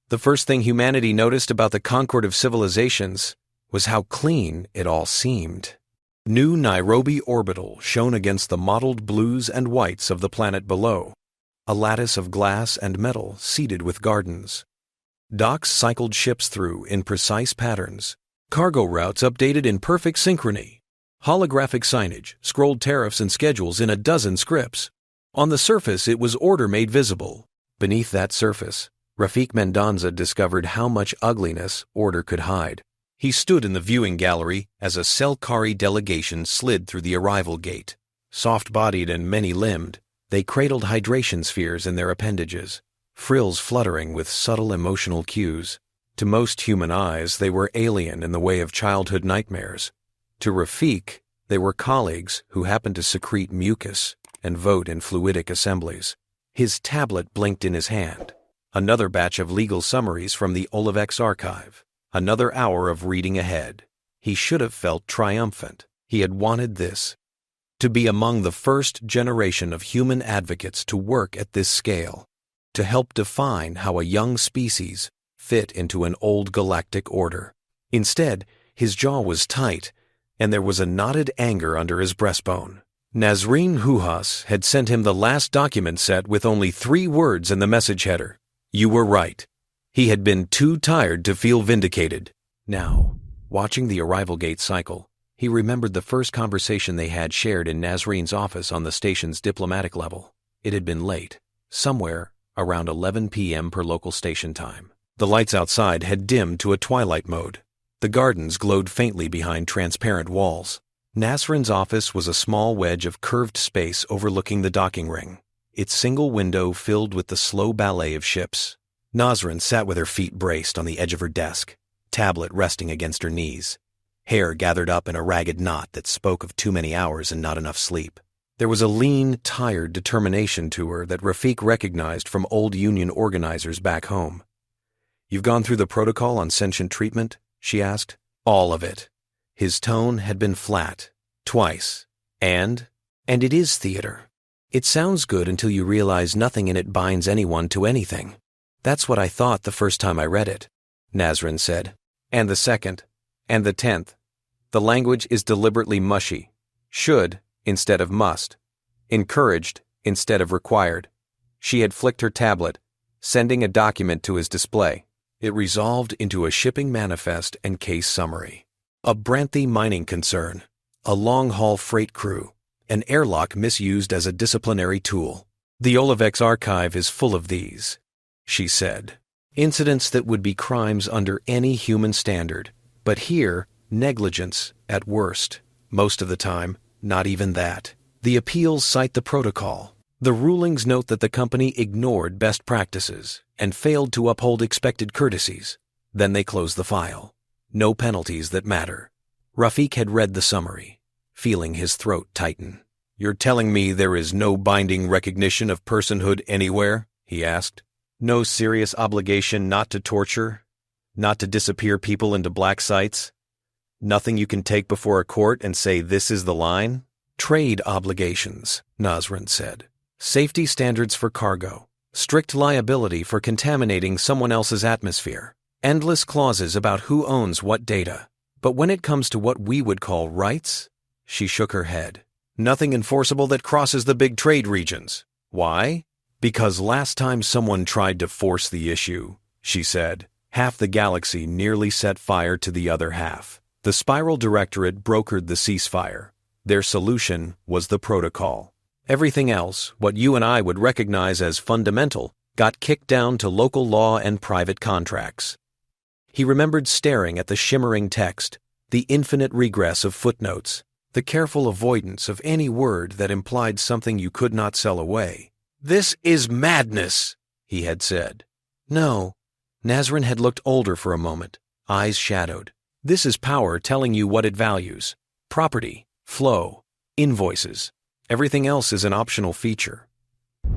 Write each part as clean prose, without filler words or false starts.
The first thing humanity noticed about the concord of civilizations was how clean it all seemed. New Nairobi Orbital shone against the mottled blues and whites of the planet below, a lattice of glass and metal seeded with gardens. Docks cycled ships through in precise patterns, cargo routes updated in perfect synchrony. Holographic signage scrolled tariffs and schedules in a dozen scripts. On the surface, it was order made visible. Beneath that surface, Rafik Mendonza discovered how much ugliness order could hide. He stood in the viewing gallery as a Selkari delegation slid through the arrival gate. Soft-bodied and many-limbed, they cradled hydration spheres in their appendages, frills fluttering with subtle emotional cues. To most human eyes, they were alien in the way of childhood nightmares. To Rafik, they were colleagues who happened to secrete mucus and vote in fluidic assemblies. His tablet blinked in his hand. Another batch of legal summaries from the Olivex archive. Another hour of reading ahead. He should have felt triumphant. He had wanted this. To be among the first generation of human advocates to work at this scale. To help define how a young species fit into an old galactic order. Instead, his jaw was tight, and there was a knotted anger under his breastbone. Nazreen Huhas had sent him the last document set with only 3 words in the message header. You were right. He had been too tired to feel vindicated. Now, watching the arrival gate cycle, he remembered the first conversation they had shared in Nazreen's office on the station's diplomatic level. It had been late, somewhere around 11 p.m. per local station time. The lights outside had dimmed to a twilight mode. The gardens glowed faintly behind transparent walls. Nasrin's office was a small wedge of curved space overlooking the docking ring, its single window filled with the slow ballet of ships. Nasrin sat with her feet braced on the edge of her desk, tablet resting against her knees, hair gathered up in a ragged knot that spoke of too many hours and not enough sleep. There was a lean, tired determination to her that Rafik recognized from old union organizers back home. You've gone through the protocol on sentient treatment? She asked. All of it. His tone had been flat, twice. And it is theater. It sounds good until you realize nothing in it binds anyone to anything. That's what I thought the first time I read it, Nazrin said. And the second, and the 10th. The language is deliberately mushy. Should instead of must. Encouraged instead of required. She had flicked her tablet, sending a document to his display. It resolved into a shipping manifest and case summary. A Brantley mining concern, a long-haul freight crew, an airlock misused as a disciplinary tool. The Olivex archive is full of these, she said. Incidents that would be crimes under any human standard, but here, negligence at worst. Most of the time, not even that. The appeals cite the protocol. The rulings note that the company ignored best practices and failed to uphold expected courtesies. Then they close the file. No penalties that matter. Rafik had read the summary, feeling his throat tighten. You're telling me there is no binding recognition of personhood anywhere? He asked. No serious obligation not to torture, not to disappear people into black sites? Nothing you can take before a court and say this is the line? Trade obligations, Nazrin said. Safety standards for cargo. Strict liability for contaminating someone else's atmosphere. Endless clauses about who owns what data. But when it comes to what we would call rights, she shook her head. Nothing enforceable that crosses the big trade regions. Why? Because last time someone tried to force the issue, she said, half the galaxy nearly set fire to the other half. The Spiral Directorate brokered the ceasefire. Their solution was the protocol. Everything else, what you and I would recognize as fundamental, got kicked down to local law and private contracts. He remembered staring at the shimmering text, the infinite regress of footnotes, the careful avoidance of any word that implied something you could not sell away. This is madness, he had said. No. Nazrin had looked older for a moment, eyes shadowed. This is power telling you what it values. Property, flow, invoices. Everything else is an optional feature.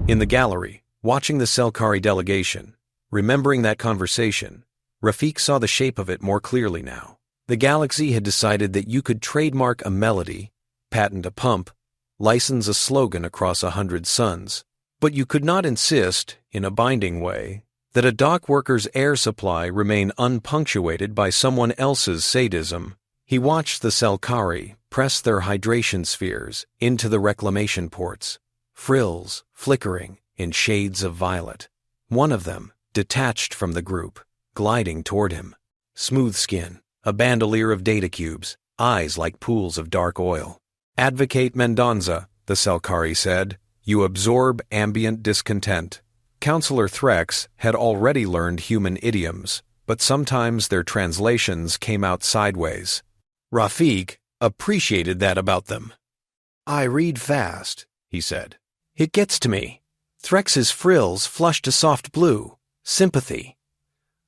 In the gallery, watching the Selkari delegation, remembering that conversation, Rafik saw the shape of it more clearly now. The galaxy had decided that you could trademark a melody, patent a pump, license a slogan across 100 suns, but you could not insist, in a binding way, that a dock worker's air supply remain unpunctuated by someone else's sadism. He watched the Selkari press their hydration spheres into the reclamation ports, frills flickering in shades of violet. One of them, detached from the group, gliding toward him. Smooth skin, a bandolier of data cubes, eyes like pools of dark oil. "Advocate Mendonza," the Selkari said. "You absorb ambient discontent." Counselor Threx had already learned human idioms, but sometimes their translations came out sideways. Rafik appreciated that about them. "I read fast," he said. "It gets to me." Threx's frills flushed a soft blue. Sympathy.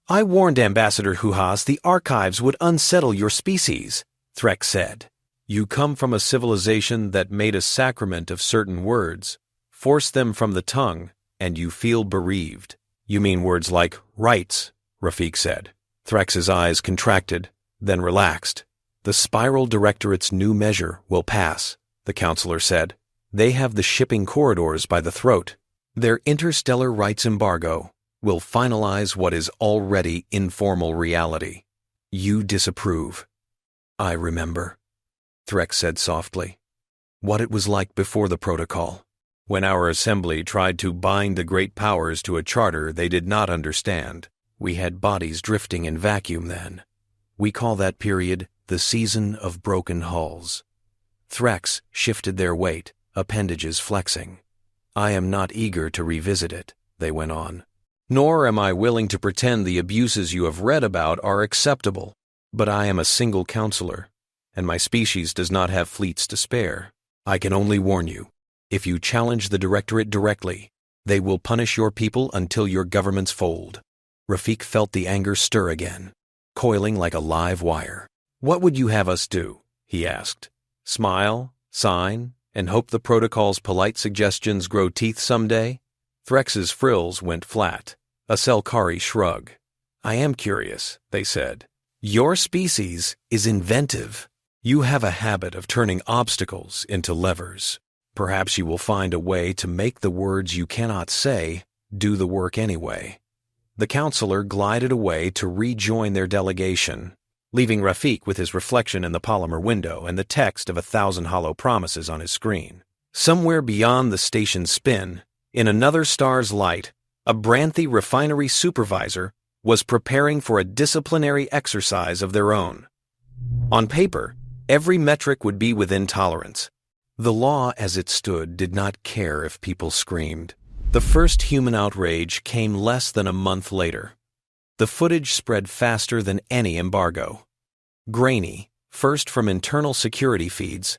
"I warned Ambassador Hujas the archives would unsettle your species," Threx said. "You come from a civilization that made a sacrament of certain words, forced them from the tongue, and you feel bereaved." "You mean words like rights," Rafik said. Threx's eyes contracted, then relaxed. "The Spiral Directorate's new measure will pass," the counselor said. "They have the shipping corridors by the throat. Their interstellar rights embargo will finalize what is already informal reality. You disapprove." "I remember," Threx said softly. "What it was like before the protocol, when our assembly tried to bind the great powers to a charter they did not understand. We had bodies drifting in vacuum then. We call that period the season of broken hulls." Threx shifted their weight, appendages flexing. "I am not eager to revisit it," they went on. "Nor am I willing to pretend the abuses you have read about are acceptable. But I am a single counselor, and my species does not have fleets to spare. I can only warn you, if you challenge the Directorate directly, they will punish your people until your governments fold." Rafik felt the anger stir again, coiling like a live wire. "What would you have us do?" he asked. "Smile, sign, and hope the protocol's polite suggestions grow teeth someday?" Threx's frills went flat, a Selkari shrug. "I am curious," they said. "Your species is inventive. You have a habit of turning obstacles into levers. Perhaps you will find a way to make the words you cannot say do the work anyway." The counselor glided away to rejoin their delegation, leaving Rafik with his reflection in the polymer window and the text of 1,000 hollow promises on his screen. Somewhere beyond the station's spin, in another star's light, a Branthy refinery supervisor was preparing for a disciplinary exercise of their own. On paper, every metric would be within tolerance. The law as it stood did not care if people screamed. The first human outrage came less than a month later. The footage spread faster than any embargo. Grainy, first from internal security feeds,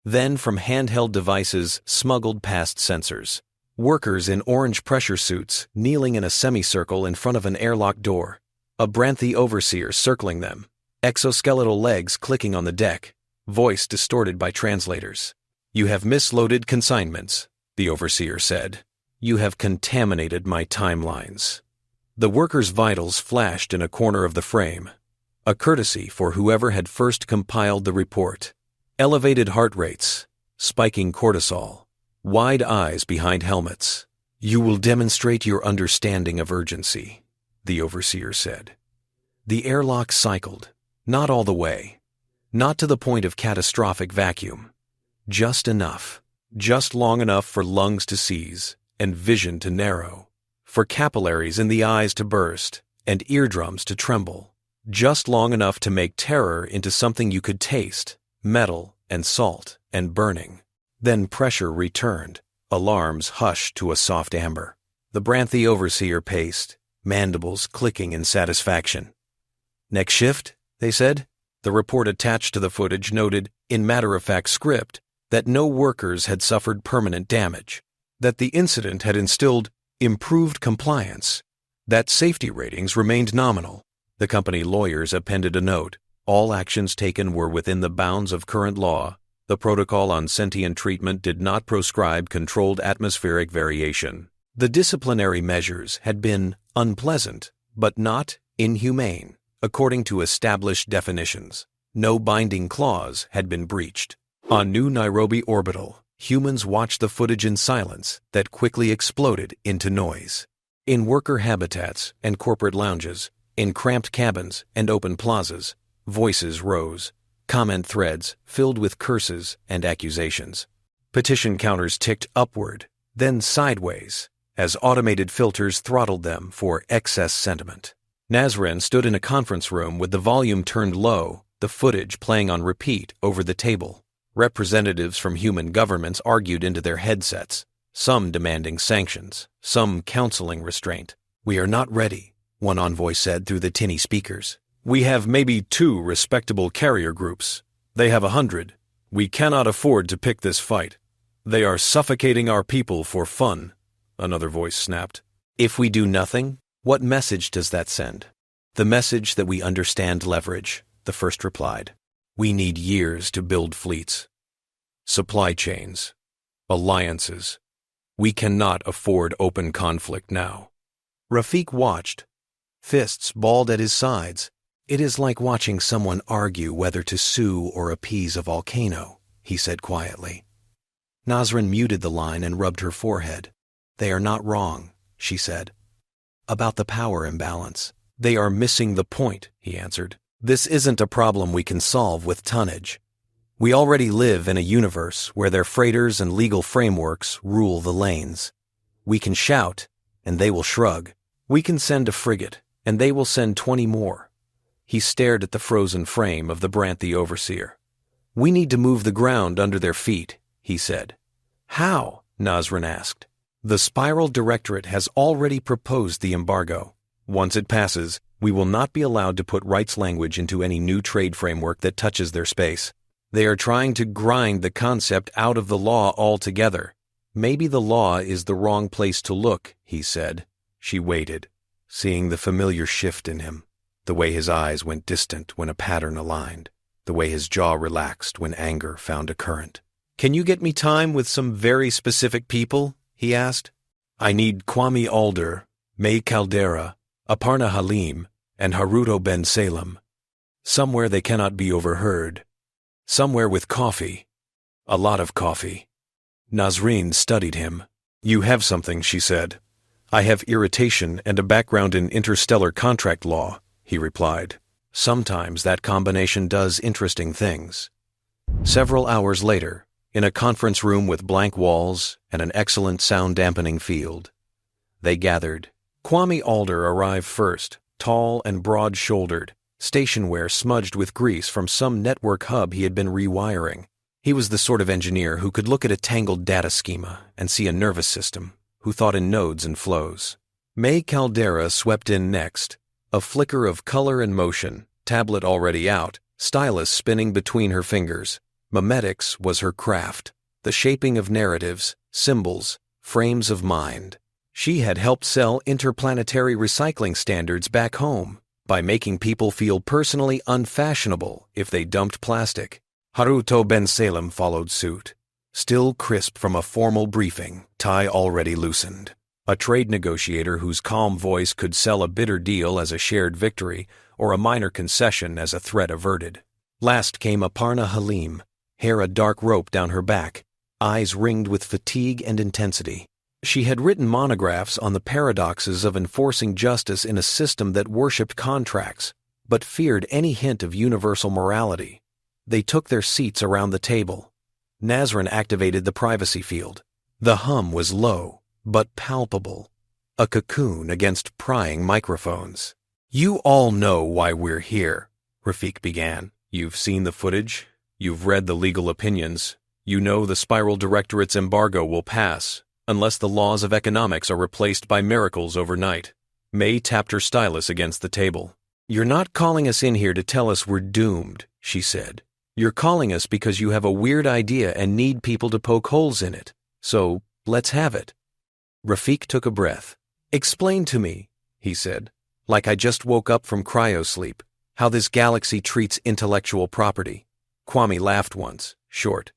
then from handheld devices smuggled past sensors. Workers in orange pressure suits kneeling in a semicircle in front of an airlock door, a Branthy overseer circling them, exoskeletal legs clicking on the deck, voice distorted by translators. "You have misloaded consignments," the overseer said. "You have contaminated my timelines." The worker's vitals flashed in a corner of the frame, a courtesy for whoever had first compiled the report. Elevated heart rates, spiking cortisol, wide eyes behind helmets. "You will demonstrate your understanding of urgency," the overseer said. The airlock cycled, not all the way, not to the point of catastrophic vacuum. Just enough, just long enough for lungs to seize and vision to narrow, for capillaries in the eyes to burst and eardrums to tremble, just long enough to make terror into something you could taste, metal and salt and burning. Then pressure returned, alarms hushed to a soft amber. The Branthy overseer paced, mandibles clicking in satisfaction. "Next shift," they said. The report attached to the footage noted, in matter-of-fact script, that no workers had suffered permanent damage, that the incident had instilled improved compliance, that safety ratings remained nominal. The company lawyers appended a note. All actions taken were within the bounds of current law. The protocol on sentient treatment did not proscribe controlled atmospheric variation. The disciplinary measures had been unpleasant, but not inhumane, according to established definitions. No binding clause had been breached. On New Nairobi Orbital, humans watched the footage in silence that quickly exploded into noise. In worker habitats and corporate lounges, in cramped cabins and open plazas, voices rose, comment threads filled with curses and accusations. Petition counters ticked upward, then sideways, as automated filters throttled them for excess sentiment. Nazrin stood in a conference room with the volume turned low, the footage playing on repeat over the table. Representatives from human governments argued into their headsets, some demanding sanctions, some counseling restraint. "We are not ready," one envoy said through the tinny speakers. "We have maybe 2 respectable carrier groups. They have 100. We cannot afford to pick this fight. They are suffocating our people for fun," another voice snapped. "If we do nothing, what message does that send?" "The message that we understand leverage," the first replied. "We need years to build fleets. Supply chains. Alliances. We cannot afford open conflict now." Rafik watched, fists balled at his sides. "It is like watching someone argue whether to sue or appease a volcano," he said quietly. Nazrin muted the line and rubbed her forehead. "They are not wrong," she said. "About the power imbalance." "They are missing the point," he answered. "This isn't a problem we can solve with tonnage. We already live in a universe where their freighters and legal frameworks rule the lanes. We can shout, and they will shrug. We can send a frigate, and they will send 20 more." He stared at the frozen frame of the Branthy overseer. "We need to move the ground under their feet," he said. "How?" Nazrin asked. "The Spiral Directorate has already proposed the embargo. Once it passes, we will not be allowed to put rights language into any new trade framework that touches their space. They are trying to grind the concept out of the law altogether. Maybe the law is the wrong place to look," he said. She waited, seeing the familiar shift in him, the way his eyes went distant when a pattern aligned, the way his jaw relaxed when anger found a current. "Can you get me time with some very specific people?" he asked. "I need Kwame Alder, May Caldera, Aparna Halim, and Haruto Ben Salem. Somewhere they cannot be overheard. Somewhere with coffee. A lot of coffee." Nazrin studied him. "You have something," she said. "I have irritation and a background in interstellar contract law," he replied. "Sometimes that combination does interesting things." Several hours later, in a conference room with blank walls and an excellent sound-dampening field, they gathered. Kwame Alder arrived first, tall and broad-shouldered, stationwear smudged with grease from some network hub he had been rewiring. He was the sort of engineer who could look at a tangled data schema and see a nervous system, who thought in nodes and flows. May Caldera swept in next, a flicker of color and motion, tablet already out, stylus spinning between her fingers. Memetics was her craft, the shaping of narratives, symbols, frames of mind. She had helped sell interplanetary recycling standards back home by making people feel personally unfashionable if they dumped plastic. Haruto Ben Salem followed suit, still crisp from a formal briefing, tie already loosened. A trade negotiator whose calm voice could sell a bitter deal as a shared victory or a minor concession as a threat averted. Last came Aparna Halim, hair a dark rope down her back, eyes ringed with fatigue and intensity. She had written monographs on the paradoxes of enforcing justice in a system that worshipped contracts, but feared any hint of universal morality. They took their seats around the table. Nazrin activated the privacy field. The hum was low, but palpable, a cocoon against prying microphones. "You all know why we're here," Rafik began. "You've seen the footage. You've read the legal opinions. You know the Spiral Directorate's embargo will pass, unless the laws of economics are replaced by miracles overnight." May tapped her stylus against the table. "You're not calling us in here to tell us we're doomed," she said. "You're calling us because you have a weird idea and need people to poke holes in it. So, let's have it." Rafik took a breath. "Explain to me," he said, "like I just woke up from cryosleep, how this galaxy treats intellectual property." Kwame laughed once, short.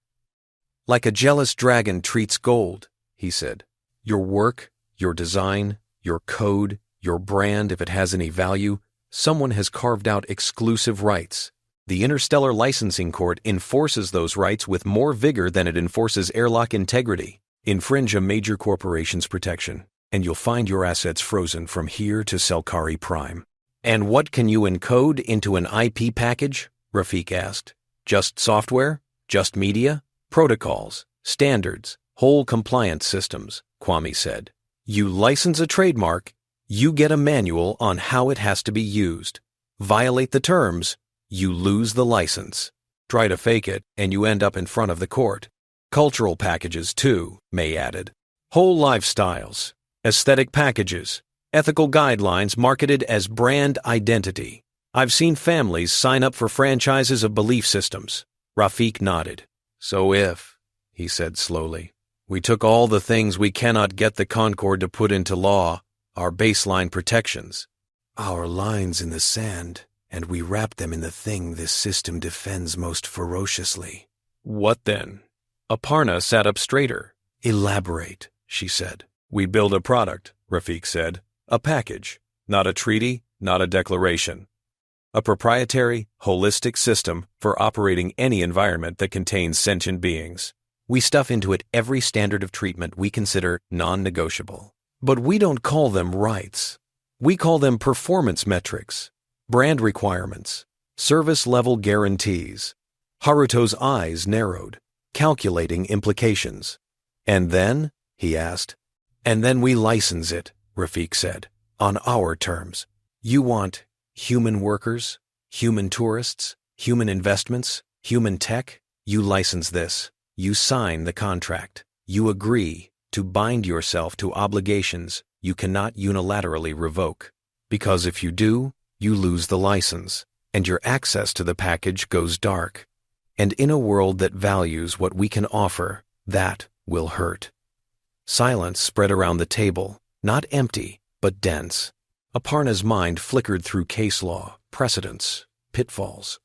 "Like a jealous dragon treats gold," he said. "Your work, your design, your code, your brand, if it has any value, someone has carved out exclusive rights. The Interstellar Licensing Court enforces those rights with more vigor than it enforces airlock integrity. Infringe a major corporation's protection. and you'll find your assets frozen from here to Selkari Prime. And what can you encode into an IP package? Rafik asked. Just software? Just media? Protocols, standards, whole compliance systems, Kwame said. You license a trademark, you get a manual on how it has to be used. Violate the terms, you lose the license. Try to fake it, and you end up in front of the court. Cultural packages, too, May added. Whole lifestyles, aesthetic packages, ethical guidelines marketed as brand identity. I've seen families sign up for franchises of belief systems. Rafik nodded. So if, he said slowly, we took all the things we cannot get the Concord to put into law, our baseline protections, our lines in the sand, and we wrap them in the thing this system defends most ferociously. What then? Aparna sat up straighter. Elaborate, she said. We build a product, Rafik said. A package, not a treaty, not a declaration. A proprietary, holistic system for operating any environment that contains sentient beings. We stuff into it every standard of treatment we consider non-negotiable. But we don't call them rights. We call them performance metrics, brand requirements, service level guarantees. Haruto's eyes narrowed, calculating implications. And then, he asked. And then we license it, Rafik said, on our terms. You want human workers, human tourists, human investments, human tech? You license this. You sign the contract. You agree to bind yourself to obligations you cannot unilaterally revoke. Because if you do, you lose the license, and your access to the package goes dark. And in a world that values what we can offer, that will hurt. Silence spread around the table, not empty, but dense. Aparna's mind flickered through case law, precedents, pitfalls.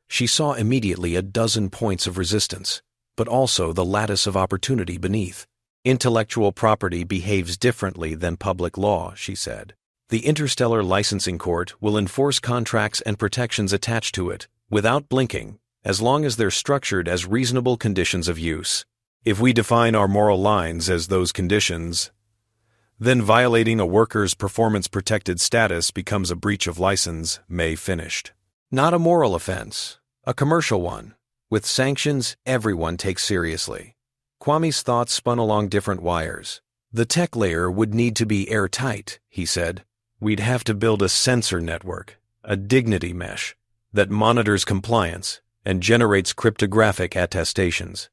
She saw immediately a dozen points of resistance, but also the lattice of opportunity beneath. Intellectual property behaves differently than public law, she said. The Interstellar Licensing Court will enforce contracts and protections attached to it, without blinking, as long as they're structured as reasonable conditions of use. If we define our moral lines as those conditions, then violating a worker's performance-protected status becomes a breach of license, May finished. Not a moral offense, a commercial one, with sanctions everyone takes seriously. Kwame's thoughts spun along different wires. The tech layer would need to be airtight, he said. We'd have to build a sensor network, a dignity mesh, that monitors compliance and generates cryptographic attestations.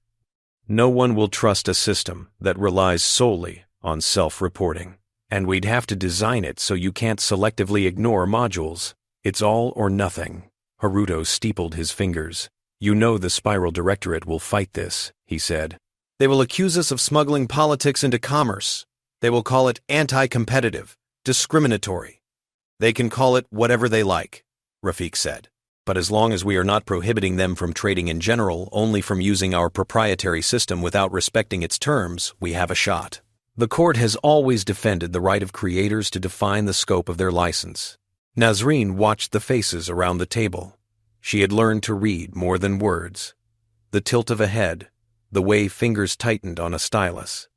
No one will trust a system that relies solely on self-reporting. And we'd have to design it so you can't selectively ignore modules. It's all or nothing. Haruto steepled his fingers. You know the Spiral Directorate will fight this, he said. They will accuse us of smuggling politics into commerce. They will call it anti-competitive, discriminatory. They can call it whatever they like, Rafik said. But as long as we are not prohibiting them from trading in general, only from using our proprietary system without respecting its terms, we have a shot. The court has always defended the right of creators to define the scope of their license. Nazreen watched the faces around the table. She had learned to read more than words. The tilt of a head, the way fingers tightened on a stylus.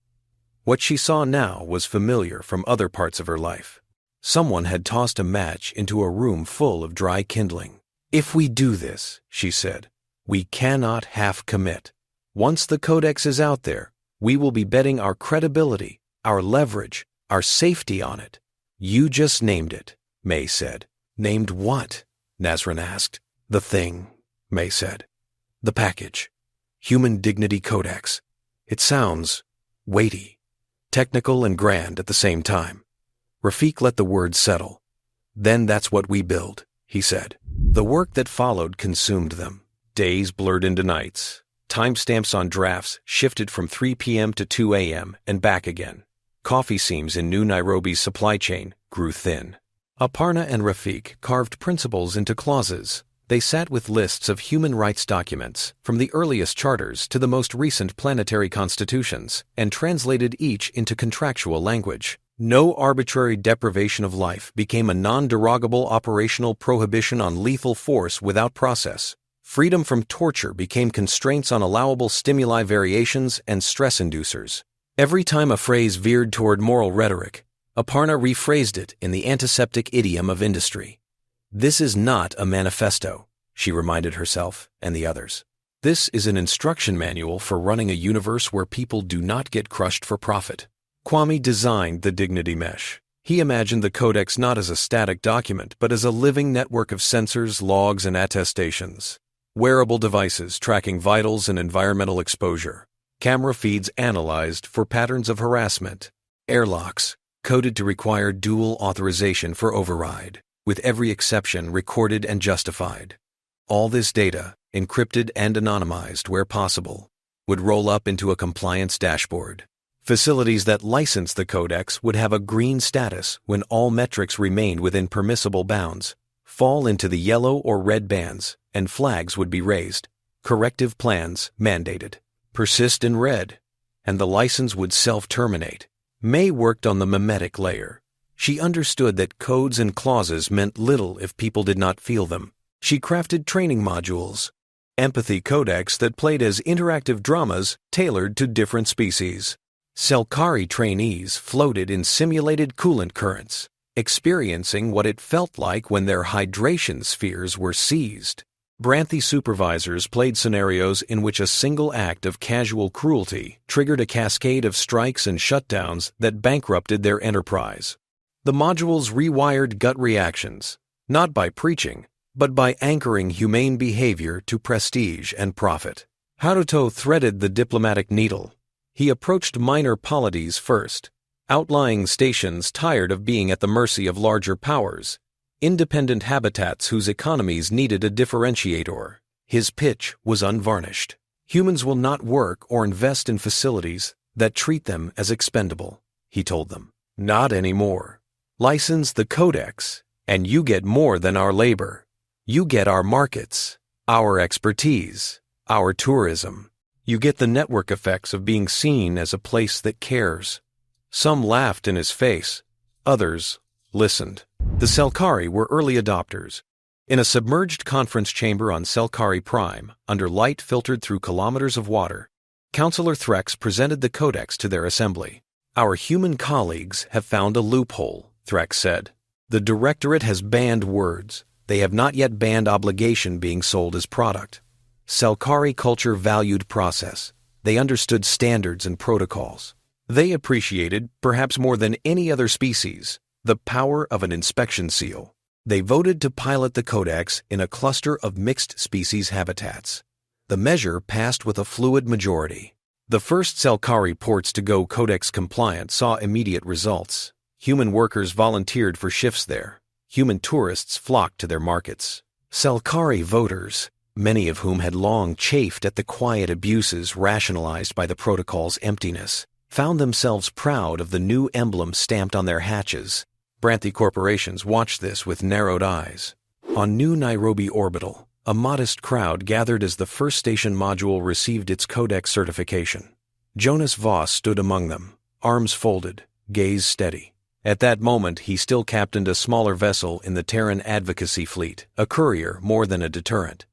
What she saw now was familiar from other parts of her life. Someone had tossed a match into a room full of dry kindling. If we do this, she said, we cannot half commit. Once the codex is out there, we will be betting our credibility, our leverage, our safety on it. You just named it, May said. Named what? Nazrin asked. The thing, May said. The package. Human Dignity Codex. It sounds weighty, technical and grand at the same time. Rafik let the words settle. Then that's what we build, he said. The work that followed consumed them. Days blurred into nights. Timestamps on drafts shifted from 3 p.m. to 2 a.m. and back again. Coffee seams in New Nairobi's supply chain grew thin. Aparna and Rafik carved principles into clauses. They sat with lists of human rights documents, from the earliest charters to the most recent planetary constitutions, and translated each into contractual language. No arbitrary deprivation of life became a non-derogable operational prohibition on lethal force without process. Freedom from torture became constraints on allowable stimuli variations and stress inducers. Every time a phrase veered toward moral rhetoric, Aparna rephrased it in the antiseptic idiom of industry. "This is not a manifesto," she reminded herself and the others. "This is an instruction manual for running a universe where people do not get crushed for profit." Kwame designed the Dignity Mesh. He imagined the codex not as a static document, but as a living network of sensors, logs, and attestations. Wearable devices tracking vitals and environmental exposure. Camera feeds analyzed for patterns of harassment. Airlocks coded to require dual authorization for override, with every exception recorded and justified. All this data, encrypted and anonymized where possible, would roll up into a compliance dashboard. Facilities that license the codex would have a green status when all metrics remained within permissible bounds, fall into the yellow or red bands, and flags would be raised. Corrective plans mandated. Persist in red, and the license would self-terminate. May worked on the mimetic layer. She understood that codes and clauses meant little if people did not feel them. She crafted training modules, empathy codex that played as interactive dramas tailored to different species. Selkari trainees floated in simulated coolant currents, experiencing what it felt like when their hydration spheres were seized. Branthi supervisors played scenarios in which a single act of casual cruelty triggered a cascade of strikes and shutdowns that bankrupted their enterprise. The modules rewired gut reactions, not by preaching, but by anchoring humane behavior to prestige and profit. Haruto threaded the diplomatic needle. He approached minor polities first, outlying stations tired of being at the mercy of larger powers, independent habitats whose economies needed a differentiator. His pitch was unvarnished. Humans will not work or invest in facilities that treat them as expendable, he told them. Not anymore. License the codex, and you get more than our labor. You get our markets, our expertise, our tourism. You get the network effects of being seen as a place that cares. Some laughed in his face. Others listened. The Selkari were early adopters. In a submerged conference chamber on Selkari Prime, under light filtered through kilometers of water, Councillor Threx presented the codex to their assembly. "Our human colleagues have found a loophole," Threx said. "The Directorate has banned words. They have not yet banned obligation being sold as product. Selkari culture valued process. They understood standards and protocols. They appreciated, perhaps more than any other species, the power of an inspection seal. They voted to pilot the codex in a cluster of mixed species habitats. The measure passed with a fluid majority. The first Selkari ports to go codex compliant saw immediate results. Human workers volunteered for shifts there. Human tourists flocked to their markets. Selkari voters, many of whom had long chafed at the quiet abuses rationalized by the protocol's emptiness, found themselves proud of the new emblem stamped on their hatches. Branthi corporations watched this with narrowed eyes. On New Nairobi Orbital, a modest crowd gathered as the first station module received its codex certification. Jonas Voss stood among them, arms folded, gaze steady. At that moment, he still captained a smaller vessel in the Terran Advocacy Fleet, a courier more than a deterrent.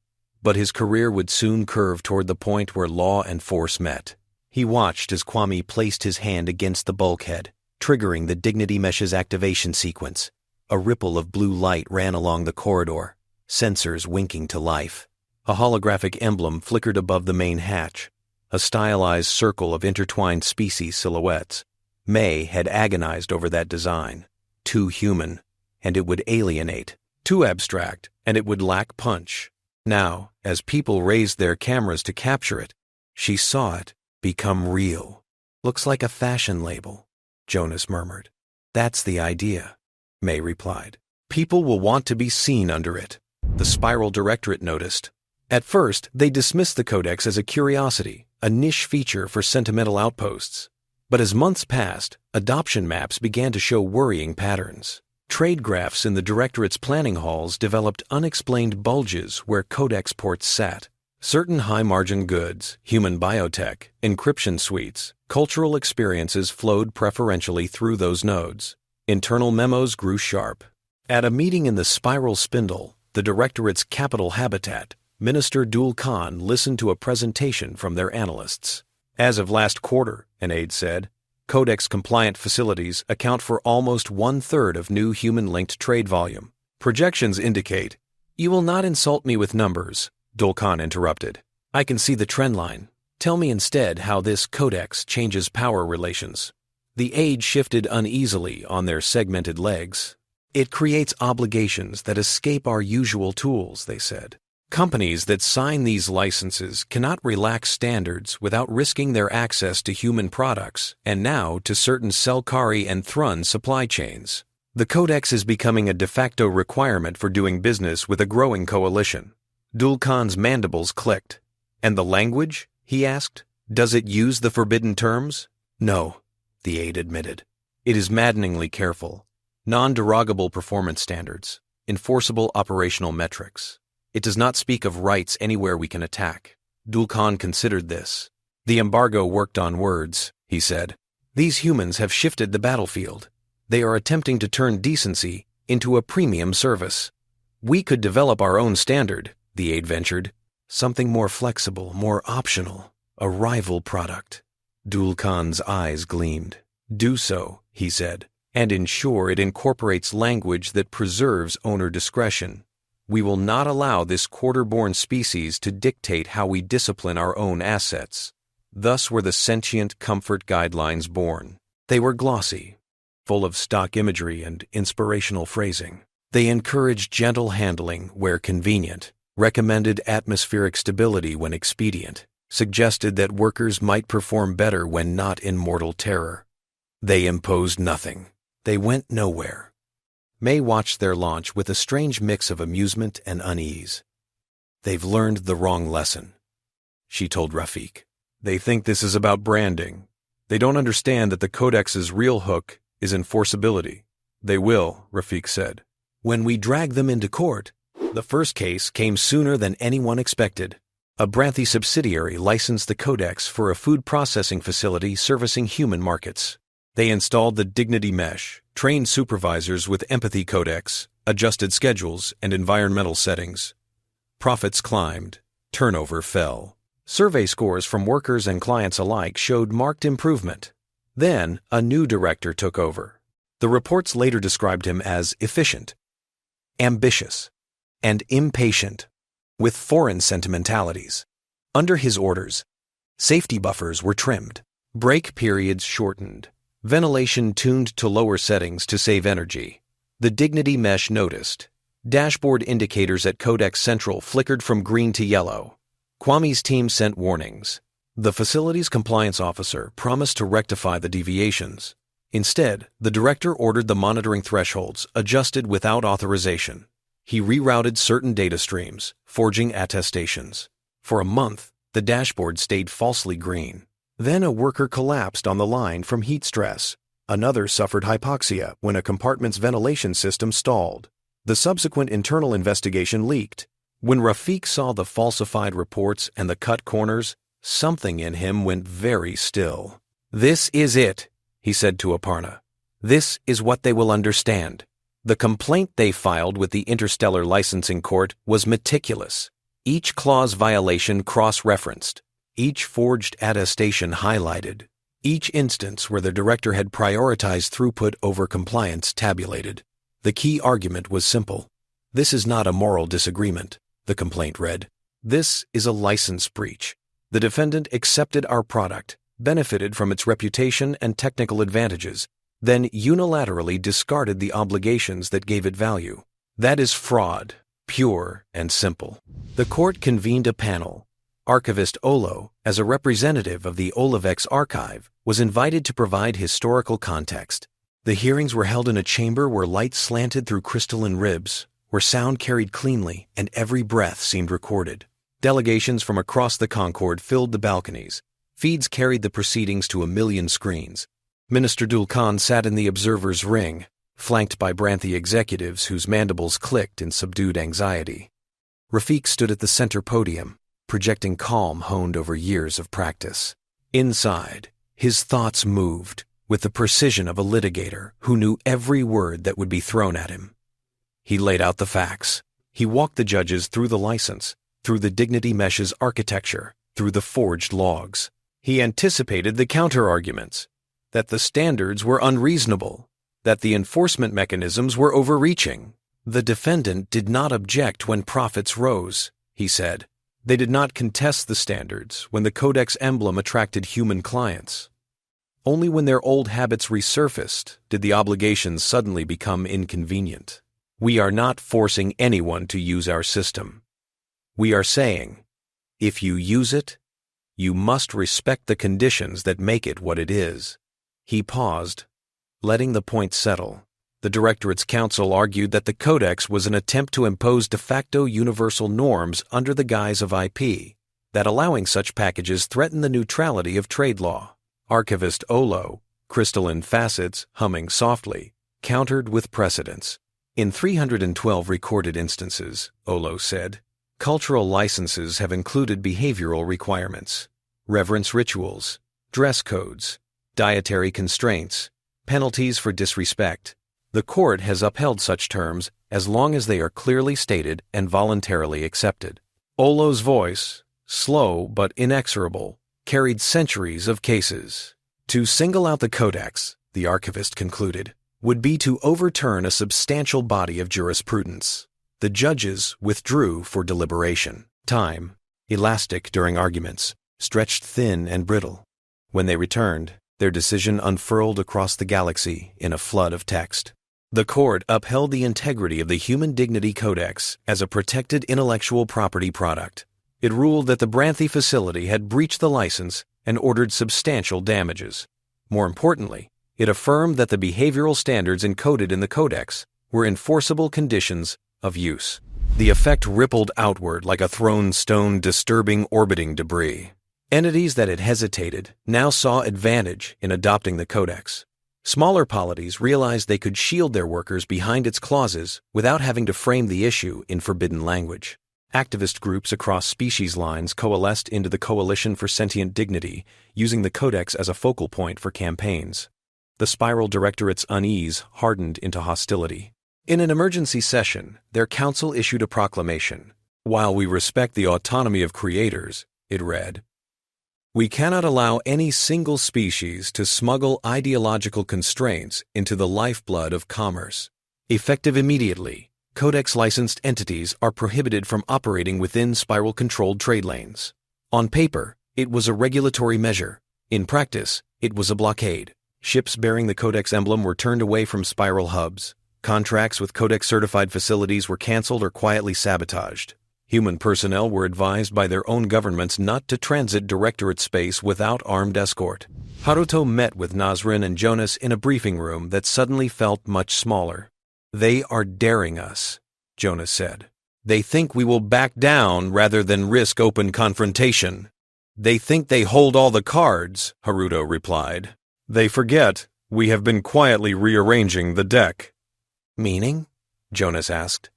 But his career would soon curve toward the point where law and force met. He watched as Kwame placed his hand against the bulkhead, triggering the Dignity Mesh's activation sequence. A ripple of blue light ran along the corridor, sensors winking to life. A holographic emblem flickered above the main hatch, a stylized circle of intertwined species silhouettes. May had agonized over that design. Too human, and it would alienate. Too abstract, and it would lack punch. Now, as people raised their cameras to capture it, she saw it become real. "Looks like a fashion label," Jonas murmured. "That's the idea," May replied. "People will want to be seen under it," the Spiral Directorate noticed. At first, they dismissed the codex as a curiosity, a niche feature for sentimental outposts. But as months passed, adoption maps began to show worrying patterns. Trade graphs in the Directorate's planning halls developed unexplained bulges where codex ports sat. Certain high-margin goods, human biotech, encryption suites, cultural experiences flowed preferentially through those nodes. Internal memos grew sharp. At a meeting in the Spiral Spindle, the Directorate's capital habitat, Minister Dul Khan listened to a presentation from their analysts. "As of last quarter," an aide said, Codex-compliant facilities account for almost one-third of new human-linked trade volume. Projections indicate— You will not insult me with numbers, Dulkan interrupted. I can see the trend line. Tell me instead how this codex changes power relations. The aide shifted uneasily on their segmented legs. It creates obligations that escape our usual tools, they said. Companies that sign these licenses cannot relax standards without risking their access to human products and now to certain Selkari and Thrun supply chains. The codex is becoming a de facto requirement for doing business with a growing coalition. Dulkan's mandibles clicked. And the language? He asked. Does it use the forbidden terms? No, the aide admitted. It is maddeningly careful. Non-derogable performance standards. Enforceable operational metrics. It does not speak of rights anywhere we can attack. Dulkan considered this. The embargo worked on words, he said. These humans have shifted the battlefield. They are attempting to turn decency into a premium service. We could develop our own standard, the aide ventured. Something more flexible, more optional. A rival product. Dulkan's eyes gleamed. Do so, he said, and ensure it incorporates language that preserves owner discretion. We will not allow this quarter-born species to dictate how we discipline our own assets. Thus were the sentient comfort guidelines born. They were glossy, full of stock imagery and inspirational phrasing. They encouraged gentle handling where convenient, recommended atmospheric stability when expedient, suggested that workers might perform better when not in mortal terror. They imposed nothing. They went nowhere. May watched their launch with a strange mix of amusement and unease. They've learned the wrong lesson, she told Rafik. They think this is about branding. They don't understand that the Codex's real hook is enforceability. They will, Rafik said. When we drag them into court, the first case came sooner than anyone expected. A Branthi subsidiary licensed the Codex for a food processing facility servicing human markets. They installed the Dignity Mesh, trained supervisors with Empathy Codex, adjusted schedules and environmental settings. Profits climbed, turnover fell. Survey scores from workers and clients alike showed marked improvement. Then, a new director took over. The reports later described him as efficient, ambitious, and impatient, with foreign sentimentalities. Under his orders, safety buffers were trimmed, break periods shortened, ventilation tuned to lower settings to save energy. The Dignity Mesh noticed. Dashboard indicators at Codex Central flickered from green to yellow. Kwame's team sent warnings. The facility's compliance officer promised to rectify the deviations. Instead, the director ordered the monitoring thresholds adjusted without authorization. He rerouted certain data streams, forging attestations. For a month, the dashboard stayed falsely green. Then a worker collapsed on the line from heat stress. Another suffered hypoxia when a compartment's ventilation system stalled. The subsequent internal investigation leaked. When Rafik saw the falsified reports and the cut corners, something in him went very still. This is it, he said to Aparna. This is what they will understand. The complaint they filed with the Interstellar Licensing Court was meticulous. Each clause violation cross-referenced. Each forged attestation highlighted. Each instance where the director had prioritized throughput over compliance tabulated. The key argument was simple. This is not a moral disagreement, the complaint read. This is a license breach. The defendant accepted our product, benefited from its reputation and technical advantages, then unilaterally discarded the obligations that gave it value. That is fraud, pure and simple. The court convened a panel. Archivist Olo, as a representative of the Olivex archive, was invited to provide historical context. The hearings were held in a chamber where light slanted through crystalline ribs, where sound carried cleanly and every breath seemed recorded. Delegations from across the Concord filled the balconies. Feeds carried the proceedings to 1 million screens. Minister Dulkan sat in the observer's ring, flanked by Branthi executives whose mandibles clicked in subdued anxiety. Rafik stood at the center podium, projecting calm honed over years of practice. Inside, his thoughts moved with the precision of a litigator who knew every word that would be thrown at him. He laid out the facts. He walked the judges through the license, through the Dignity Mesh's architecture, through the forged logs. He anticipated the counter-arguments. that the standards were unreasonable, that the enforcement mechanisms were overreaching. The defendant did not object when profits rose, he said. They did not contest the standards when the Codex emblem attracted human clients. Only when their old habits resurfaced did the obligations suddenly become inconvenient. We are not forcing anyone to use our system. We are saying, if you use it, you must respect the conditions that make it what it is. He paused, letting the point settle. The Directorate's counsel argued that the Codex was an attempt to impose de facto universal norms under the guise of IP, that allowing such packages threatened the neutrality of trade law. Archivist Olo, crystalline facets humming softly, countered with precedents. In 312 recorded instances, Olo said, cultural licenses have included behavioral requirements, reverence rituals, dress codes, dietary constraints, penalties for disrespect. The court has upheld such terms as long as they are clearly stated and voluntarily accepted. Olo's voice, slow but inexorable, carried centuries of cases. To single out the Codex, the archivist concluded, would be to overturn a substantial body of jurisprudence. The judges withdrew for deliberation. Time, elastic during arguments, stretched thin and brittle. When they returned, their decision unfurled across the galaxy in a flood of text. The court upheld the integrity of the Human Dignity Codex as a protected intellectual property product. It ruled that the Branthy facility had breached the license and ordered substantial damages. More importantly, it affirmed that the behavioral standards encoded in the Codex were enforceable conditions of use. The effect rippled outward like a thrown stone disturbing orbiting debris. Entities that had hesitated now saw advantage in adopting the Codex. Smaller polities realized they could shield their workers behind its clauses without having to frame the issue in forbidden language. Activist groups across species lines coalesced into the Coalition for Sentient Dignity, using the Codex as a focal point for campaigns. The Spiral Directorate's unease hardened into hostility. In an emergency session, their council issued a proclamation. While we respect the autonomy of creators, it read, we cannot allow any single species to smuggle ideological constraints into the lifeblood of commerce. Effective immediately, Codex-licensed entities are prohibited from operating within spiral-controlled trade lanes. On paper, it was a regulatory measure. In practice, it was a blockade. Ships bearing the Codex emblem were turned away from spiral hubs. Contracts with Codex-certified facilities were canceled or quietly sabotaged. Human personnel were advised by their own governments not to transit Directorate space without armed escort. Haruto met with Nazrin and Jonas in a briefing room that suddenly felt much smaller. They are daring us, Jonas said. They think we will back down rather than risk open confrontation. They think they hold all the cards, Haruto replied. They forget we have been quietly rearranging the deck. Meaning? Jonas asked.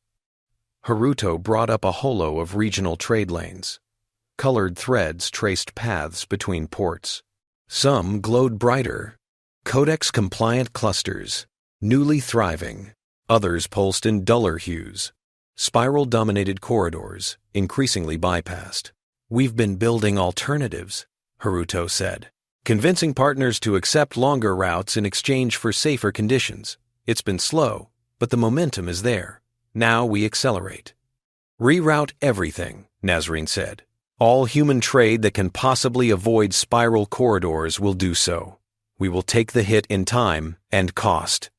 Haruto brought up a holo of regional trade lanes. Colored threads traced paths between ports. Some glowed brighter. Codex-compliant clusters, newly thriving. Others pulsed in duller hues. Spiral-dominated corridors, increasingly bypassed. We've been building alternatives, Haruto said, convincing partners to accept longer routes in exchange for safer conditions. It's been slow, but the momentum is there. Now we accelerate. Reroute everything, Nazreen said. All human trade that can possibly avoid spiral corridors will do so. We will take the hit in time and cost.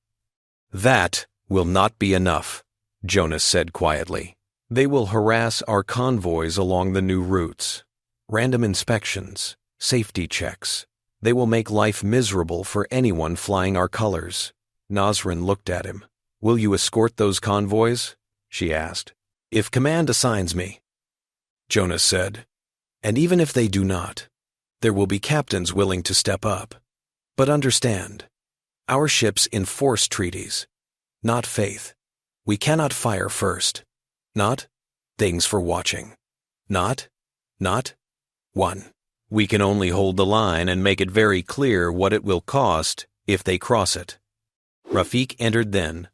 That will not be enough, Jonas said quietly. They will harass our convoys along the new routes. Random inspections, safety checks. They will make life miserable for anyone flying our colors. Nazrin looked at him. Will you escort those convoys? She asked. If command assigns me, Jonas said. And even if they do not, there will be captains willing to step up. But understand, our ships enforce treaties, not faith. We cannot fire first. Not things for watching. Not 1. We can only hold the line and make it very clear what it will cost if they cross it. Rafik entered then,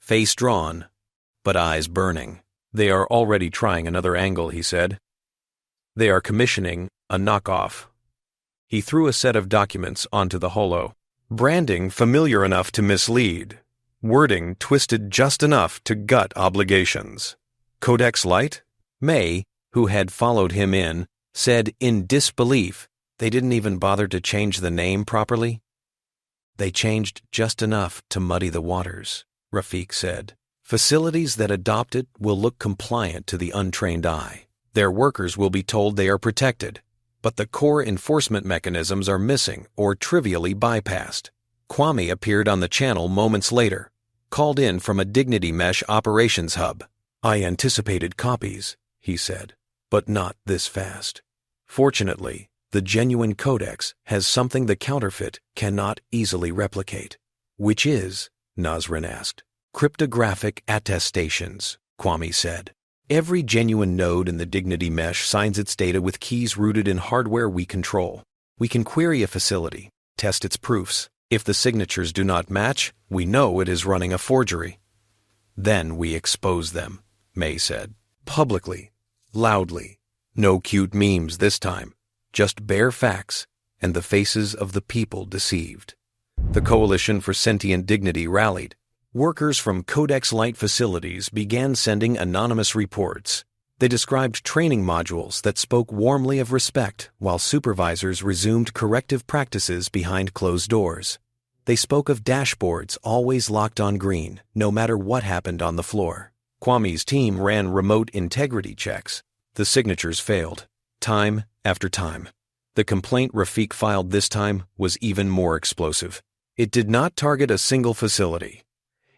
face drawn, but eyes burning. They are already trying another angle, he said. They are commissioning a knockoff. He threw a set of documents onto the holo. Branding familiar enough to mislead. Wording twisted just enough to gut obligations. Codex Light? May, who had followed him in, said in disbelief they didn't even bother to change the name properly. They changed just enough to muddy the waters, Rafiq said. Facilities that adopt it will look compliant to the untrained eye. Their workers will be told they are protected, but the core enforcement mechanisms are missing or trivially bypassed. Kwame appeared on the channel moments later, called in from a Dignity Mesh operations hub. I anticipated copies, he said, but not this fast. Fortunately, the genuine codex has something the counterfeit cannot easily replicate. Which is, Nazrin asked. Cryptographic attestations, Kwame said. Every genuine node in the Dignity Mesh signs its data with keys rooted in hardware we control. We can query a facility, test its proofs. If the signatures do not match, we know it is running a forgery. Then we expose them, May said. Publicly, loudly. No cute memes this time. Just bare facts and the faces of the people deceived. The Coalition for Sentient Dignity rallied. Workers from Codex Light facilities began sending anonymous reports. They described training modules that spoke warmly of respect, while supervisors resumed corrective practices behind closed doors. They spoke of dashboards always locked on green, no matter what happened on the floor. Kwame's team ran remote integrity checks. The signatures failed, time after time. The complaint Rafiq filed this time was even more explosive. It did not target a single facility.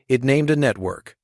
It named a network.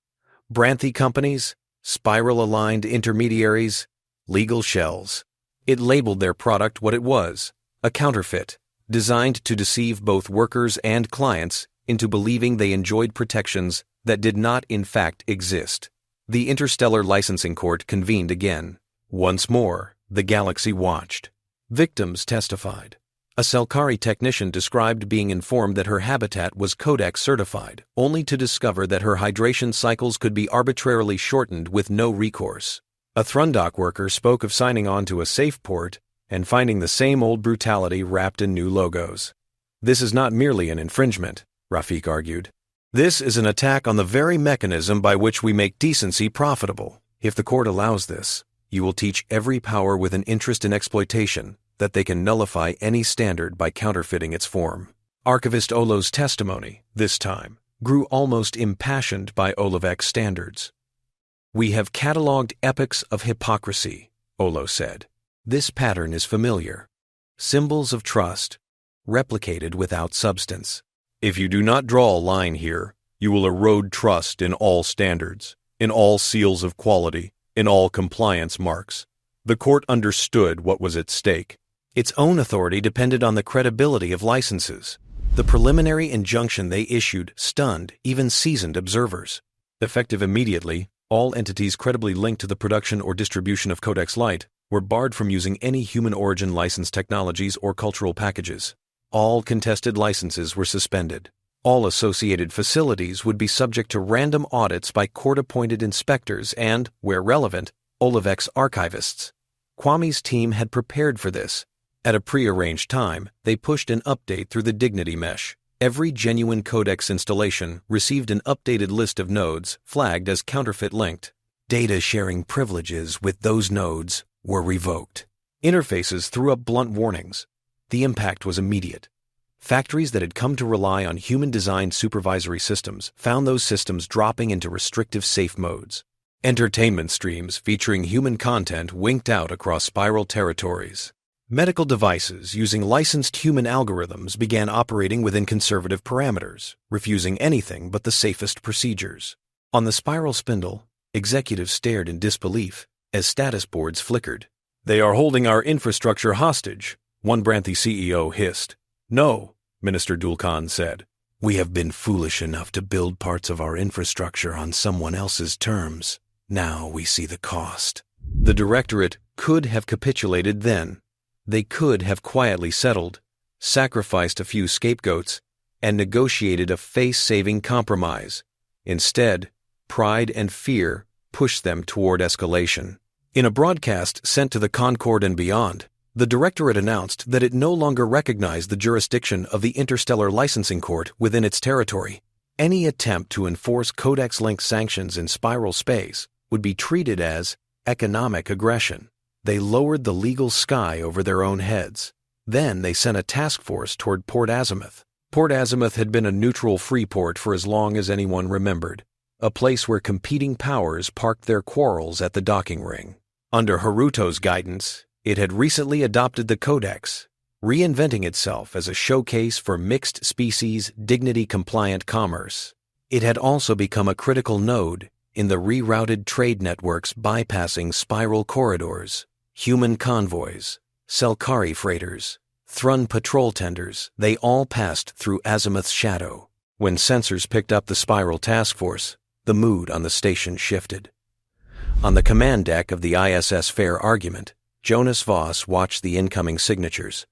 Branthy companies, spiral-aligned intermediaries, legal shells. It labeled their product what it was, a counterfeit, designed to deceive both workers and clients into believing they enjoyed protections that did not in fact exist. The Interstellar Licensing Court convened again. Once more, the galaxy watched. Victims testified. A Selkari technician described being informed that her habitat was Codex certified, only to discover that her hydration cycles could be arbitrarily shortened with no recourse. A Thrundock worker spoke of signing on to a safe port and finding the same old brutality wrapped in new logos. This is not merely an infringement, Rafiq argued. This is an attack on the very mechanism by which we make decency profitable. If the court allows this, you will teach every power with an interest in exploitation that they can nullify any standard by counterfeiting its form. Archivist Olo's testimony, this time, grew almost impassioned by Olivec's standards. We have catalogued epochs of hypocrisy, Olo said. This pattern is familiar. Symbols of trust, replicated without substance. If you do not draw a line here, you will erode trust in all standards, in all seals of quality, in all compliance marks. The court understood what was at stake. Its own authority depended on the credibility of licenses. The preliminary injunction they issued stunned even seasoned observers. Effective immediately, all entities credibly linked to the production or distribution of Codex Light were barred from using any human-origin licensed technologies or cultural packages. All contested licenses were suspended. All associated facilities would be subject to random audits by court-appointed inspectors and, where relevant, Olivec's archivists. Kwame's team had prepared for this. At a prearranged time, they pushed an update through the Dignity Mesh. Every genuine Codex installation received an updated list of nodes flagged as counterfeit-linked. Data-sharing privileges with those nodes were revoked. Interfaces threw up blunt warnings. The impact was immediate. Factories that had come to rely on human-designed supervisory systems found those systems dropping into restrictive safe modes. Entertainment streams featuring human content winked out across spiral territories. Medical devices using licensed human algorithms began operating within conservative parameters, refusing anything but the safest procedures. On the spiral spindle, executives stared in disbelief as status boards flickered. They are holding our infrastructure hostage, one Branthy CEO hissed. No, Minister Dulkan said. We have been foolish enough to build parts of our infrastructure on someone else's terms. Now we see the cost. The Directorate could have capitulated then. They could have quietly settled, sacrificed a few scapegoats, and negotiated a face-saving compromise. Instead, pride and fear pushed them toward escalation. In a broadcast sent to the Concord and beyond, The Directorate announced that it no longer recognized the jurisdiction of the Interstellar Licensing Court within its territory. Any attempt to enforce Codex-linked sanctions in spiral space would be treated as economic aggression. They lowered the legal sky over their own heads. Then they sent a task force toward Port Azimuth. Port Azimuth had been a neutral free port for as long as anyone remembered, a place where competing powers parked their quarrels at the docking ring. Under Haruto's guidance, it had recently adopted the Codex, reinventing itself as a showcase for mixed-species, dignity-compliant commerce. It had also become a critical node in the rerouted trade networks bypassing spiral corridors, human convoys, Selkari freighters, Thrun patrol tenders. They all passed through Azimuth's shadow. When sensors picked up the spiral task force, the mood on the station shifted. On the command deck of the ISS Fair Argument, Jonas Voss watched the incoming signatures.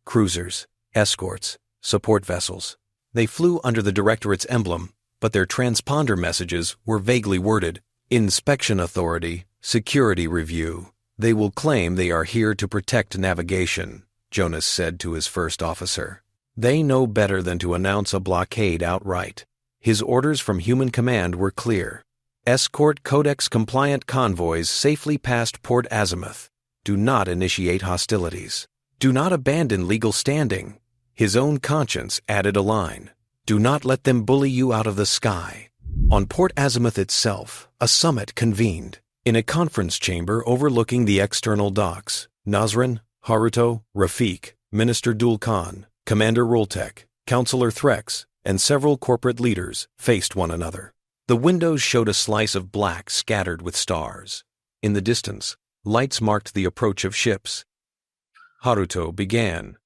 Cruisers, escorts, support vessels. They flew under the Directorate's emblem, but their transponder messages were vaguely worded. Inspection Authority, Security Review. They will claim they are here to protect navigation, Jonas said to his first officer. They know better than to announce a blockade outright. His orders from Human Command were clear. Escort Codex-compliant convoys safely past Port Azimuth. Do not initiate hostilities. Do not abandon legal standing. His own conscience added a line. Do not let them bully you out of the sky. On Port Azimuth itself, a summit convened. In a conference chamber overlooking the external docks, Nazrin, Haruto, Rafik, Minister Dul Khan, Commander Roltek, Counselor Threx, and several corporate leaders faced one another. The windows showed a slice of black scattered with stars. In the distance, lights marked the approach of ships. Haruto began.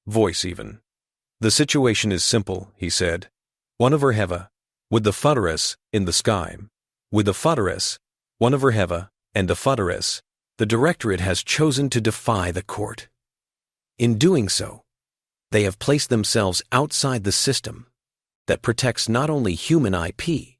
Voice even. The situation is simple, he said. One of Heva, with the Futures in the sky. With the Futures, one of Heva, and the Futures, the Directorate has chosen to defy the court. In doing so, they have placed themselves outside the system that protects not only human IP,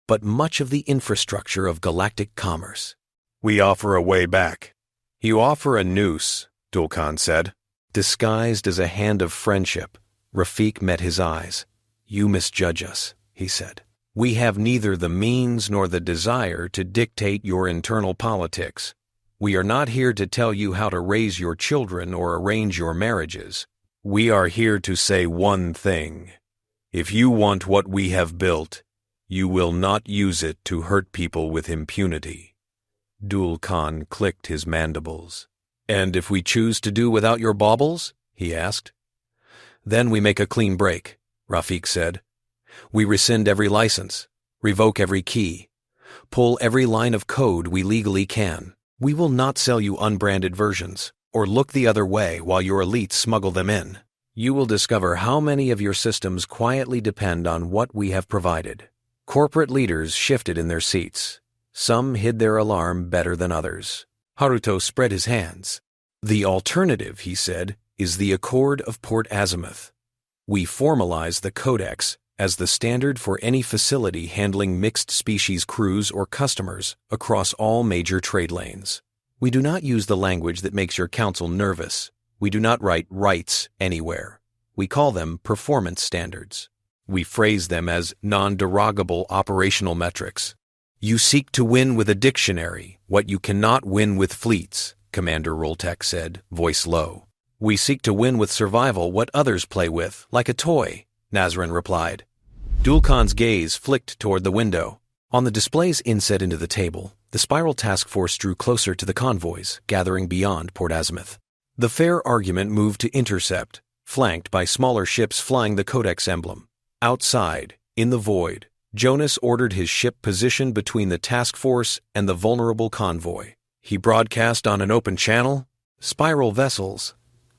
but much of the infrastructure of galactic commerce. We offer a way back. You offer a noose, Dulkan said. Disguised as a hand of friendship, Rafik met his eyes. You misjudge us, he said. We have neither the means nor the desire to dictate your internal politics. We are not here to tell you how to raise your children or arrange your marriages. We are here to say one thing. If you want what we have built, you will not use it to hurt people with impunity. Dul Khan clicked his mandibles. And if we choose to do without your baubles? He asked. Then we make a clean break, Rafik said. We rescind every license, revoke every key, pull every line of code we legally can. We will not sell you unbranded versions, or look the other way while your elites smuggle them in. You will discover how many of your systems quietly depend on what we have provided. Corporate leaders shifted in their seats. Some hid their alarm better than others. Haruto spread his hands. The alternative, he said, is the Accord of Port Azimuth. We formalize the Codex as the standard for any facility handling mixed-species crews or customers across all major trade lanes. We do not use the language that makes your council nervous. We do not write rights anywhere. We call them performance standards. We phrase them as non-derogable operational metrics. You seek to win with a dictionary what you cannot win with fleets, Commander Roltek said, voice low. We seek to win with survival what others play with, like a toy, Nazrin replied. Dulkan's gaze flicked toward the window. On the displays inset into the table, the Spiral Task Force drew closer to the convoys, gathering beyond Port Azimuth. The Fair Argument moved to intercept, flanked by smaller ships flying the Codex emblem. Outside, in the void, Jonas ordered his ship positioned between the task force and the vulnerable convoy. He broadcast on an open channel, Spiral vessels.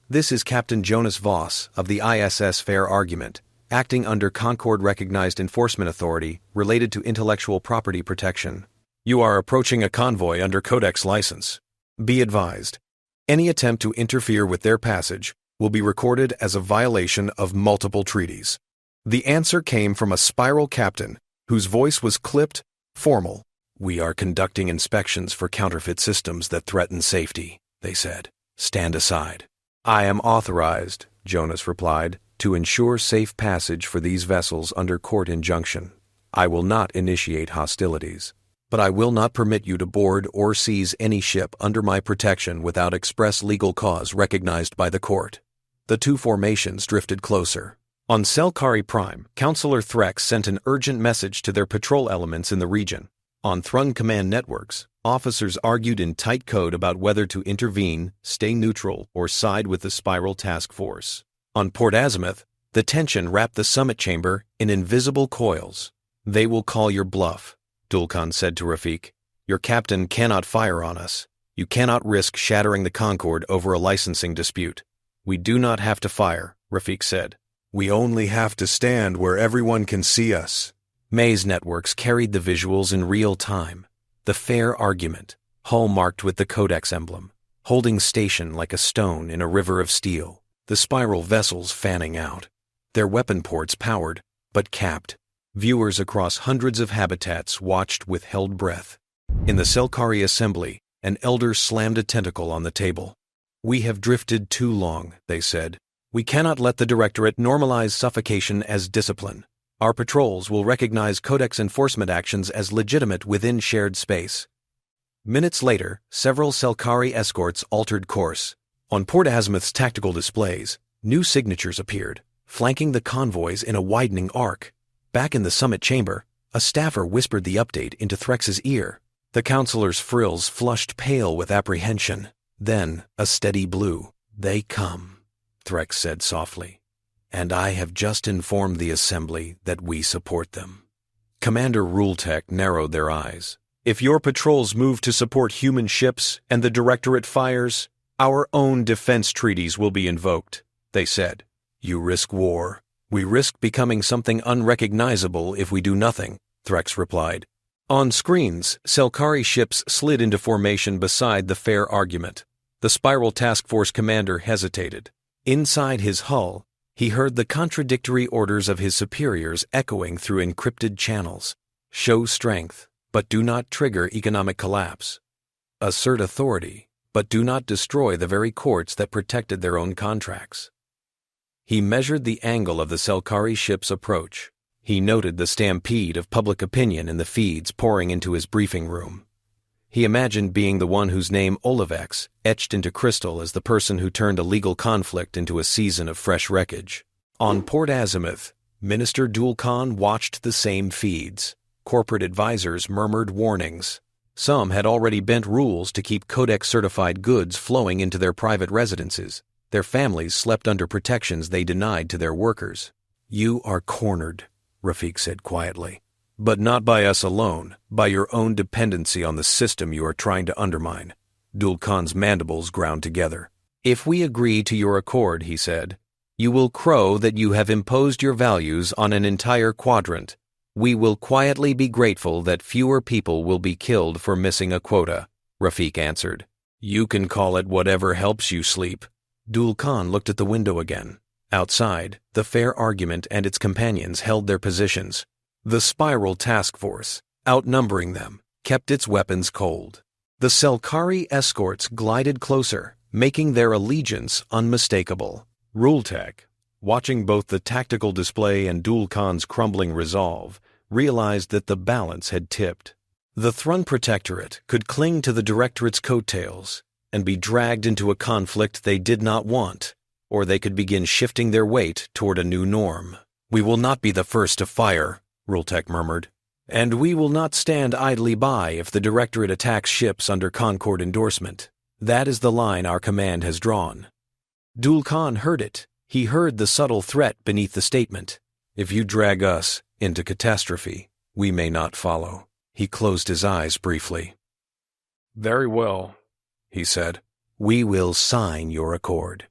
This is Captain Jonas Voss of the ISS Fair Argument, acting under Concord-recognized enforcement authority related to intellectual property protection. You are approaching a convoy under Codex license. Be advised, any attempt to interfere with their passage will be recorded as a violation of multiple treaties. The answer came from a Spiral captain whose voice was clipped, formal. We are conducting inspections for counterfeit systems that threaten safety, they said. Stand aside. I am authorized, Jonas replied, to ensure safe passage for these vessels under court injunction. I will not initiate hostilities, but I will not permit you to board or seize any ship under my protection without express legal cause recognized by the court. The two formations drifted closer. On Selkari Prime, Counselor Threx sent an urgent message to their patrol elements in the region. On Thrun Command networks, officers argued in tight code about whether to intervene, stay neutral, or side with the Spiral Task Force. On Port Azimuth, the tension wrapped the summit chamber in invisible coils. They will call your bluff, Dulkan said to Rafik. Your captain cannot fire on us. You cannot risk shattering the Concorde over a licensing dispute. We do not have to fire, Rafik said. We only have to stand where everyone can see us. Maze networks carried the visuals in real time. The fair argument, hull marked with the Codex emblem, holding station like a stone in a river of steel, the spiral vessels fanning out, their weapon ports powered, but capped. Viewers across hundreds of habitats watched with held breath. In the Selkari assembly, an elder slammed a tentacle on the table. We have drifted too long, they said. We cannot let the Directorate normalize suffocation as discipline. Our patrols will recognize Codex enforcement actions as legitimate within shared space. Minutes later, several Selkari escorts altered course. On Port Azimuth's tactical displays, new signatures appeared, flanking the convoys in a widening arc. Back in the summit chamber, a staffer whispered the update into Threx's ear. The counselor's frills flushed pale with apprehension. Then, a steady blue. They come, Threx said softly. And I have just informed the Assembly that we support them. Commander Rultek narrowed their eyes. If your patrols move to support human ships and the Directorate fires, our own defense treaties will be invoked, they said. You risk war. We risk becoming something unrecognizable if we do nothing, Threx replied. On screens, Selkari ships slid into formation beside the fair argument. The Spiral Task Force commander hesitated. Inside his hull, he heard the contradictory orders of his superiors echoing through encrypted channels. Show strength, but do not trigger economic collapse. Assert authority, but do not destroy the very courts that protected their own contracts. He measured the angle of the Selkari ship's approach. He noted the stampede of public opinion in the feeds pouring into his briefing room. He imagined being the one whose name Olivex etched into crystal as the person who turned a legal conflict into a season of fresh wreckage. On Port Azimuth, Minister Dulkan watched the same feeds. Corporate advisors murmured warnings. Some had already bent rules to keep Codex-certified goods flowing into their private residences. Their families slept under protections they denied to their workers. You are cornered, Rafik said quietly. But not by us alone, by your own dependency on the system you are trying to undermine. Dulkan's mandibles ground together. If we agree to your accord, he said, you will crow that you have imposed your values on an entire quadrant. We will quietly be grateful that fewer people will be killed for missing a quota, Rafik answered. You can call it whatever helps you sleep. Dulkan looked at the window again. Outside, the fair argument and its companions held their positions. The Spiral Task Force, outnumbering them, kept its weapons cold. The Selkari escorts glided closer, making their allegiance unmistakable. Rultek, watching both the tactical display and Dulkan's crumbling resolve, realized that the balance had tipped. The Thrun Protectorate could cling to the Directorate's coattails and be dragged into a conflict they did not want, or they could begin shifting their weight toward a new norm. We will not be the first to fire, Rultek murmured, and we will not stand idly by if the Directorate attacks ships under Concord endorsement. That is the line our command has drawn. Dulkan heard it. He heard the subtle threat beneath the statement. If you drag us into catastrophe, we may not follow. He closed his eyes briefly. Very well, he said. We will sign your accord.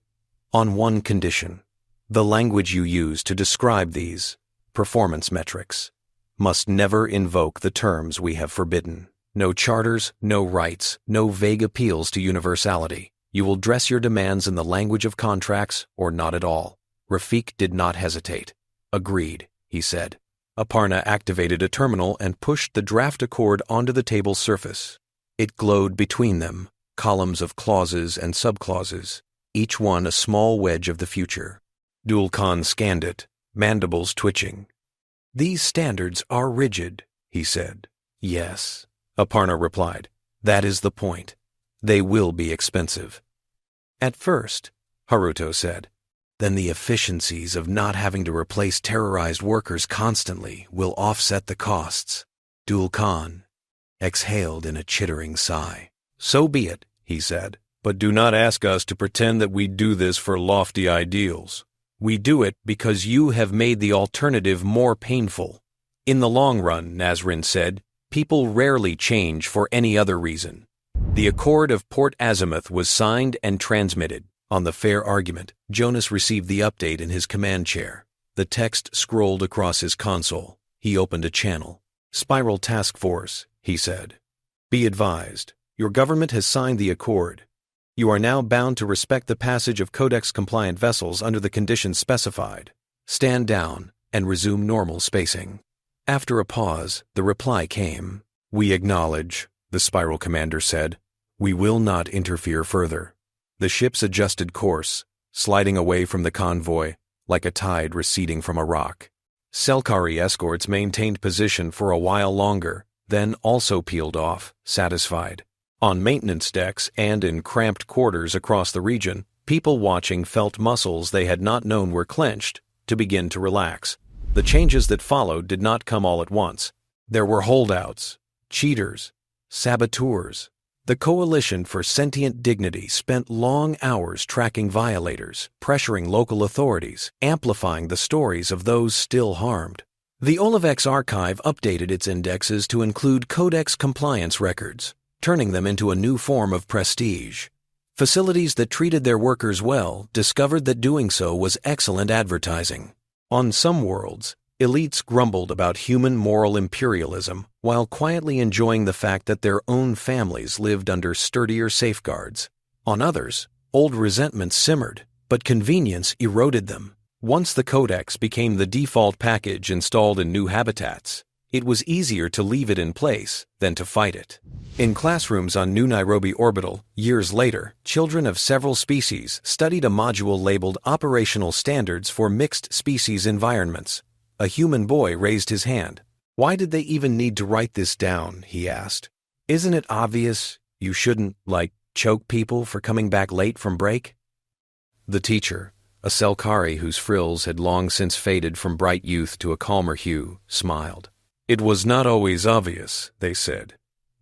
On one condition. The language you use to describe these performance metrics must never invoke the terms we have forbidden. No charters, no rights, no vague appeals to universality. You will dress your demands in the language of contracts or not at all. Rafik did not hesitate. Agreed, he said. Aparna activated a terminal and pushed the draft accord onto the table's surface. It glowed between them, columns of clauses and subclauses, each one a small wedge of the future. Dulkan scanned it, mandibles twitching. "These standards are rigid," he said. "Yes," Aparna replied. "That is the point. They will be expensive." "At first," Haruto said. "Then the efficiencies of not having to replace terrorized workers constantly will offset the costs." Dulkan exhaled in a chittering sigh. "So be it," he said. "But do not ask us to pretend that we do this for lofty ideals. We do it because you have made the alternative more painful." In the long run, Nazrin said, people rarely change for any other reason. The Accord of Port Azimuth was signed and transmitted. On the fair argument, Jonas received the update in his command chair. The text scrolled across his console. He opened a channel. "Spiral Task Force," he said. "Be advised, your government has signed the accord. You are now bound to respect the passage of Codex-compliant vessels under the conditions specified. Stand down and resume normal spacing." After a pause, the reply came. "We acknowledge," the Spiral Commander said. "We will not interfere further." The ships adjusted course, sliding away from the convoy like a tide receding from a rock. Selkari escorts maintained position for a while longer, then also peeled off, satisfied. On maintenance decks and in cramped quarters across the region, people watching felt muscles they had not known were clenched to begin to relax. The changes that followed did not come all at once. There were holdouts, cheaters, saboteurs. The Coalition for Sentient Dignity spent long hours tracking violators, pressuring local authorities, amplifying the stories of those still harmed. The Olivex archive updated its indexes to include Codex compliance records, turning them into a new form of prestige. Facilities that treated their workers well discovered that doing so was excellent advertising. On some worlds, elites grumbled about human moral imperialism while quietly enjoying the fact that their own families lived under sturdier safeguards. On others, old resentments simmered, but convenience eroded them. Once the Codex became the default package installed in new habitats, it was easier to leave it in place than to fight it. In classrooms on New Nairobi Orbital, years later, children of several species studied a module labeled Operational Standards for Mixed Species Environments. A human boy raised his hand. "Why did they even need to write this down?" he asked. "Isn't it obvious you shouldn't, choke people for coming back late from break?" The teacher, a Selkari whose frills had long since faded from bright youth to a calmer hue, smiled. "It was not always obvious," they said.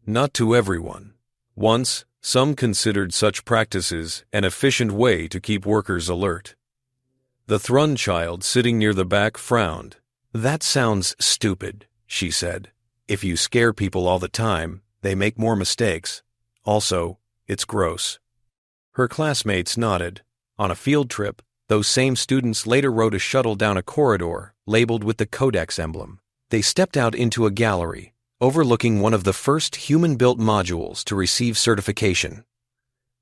"Not to everyone. Once, some considered such practices an efficient way to keep workers alert." The Thrun child sitting near the back frowned. "That sounds stupid," she said. "If you scare people all the time, they make more mistakes. Also, it's gross." Her classmates nodded. On a field trip, those same students later rode a shuttle down a corridor labeled with the Codex emblem. They stepped out into a gallery, overlooking one of the first human-built modules to receive certification.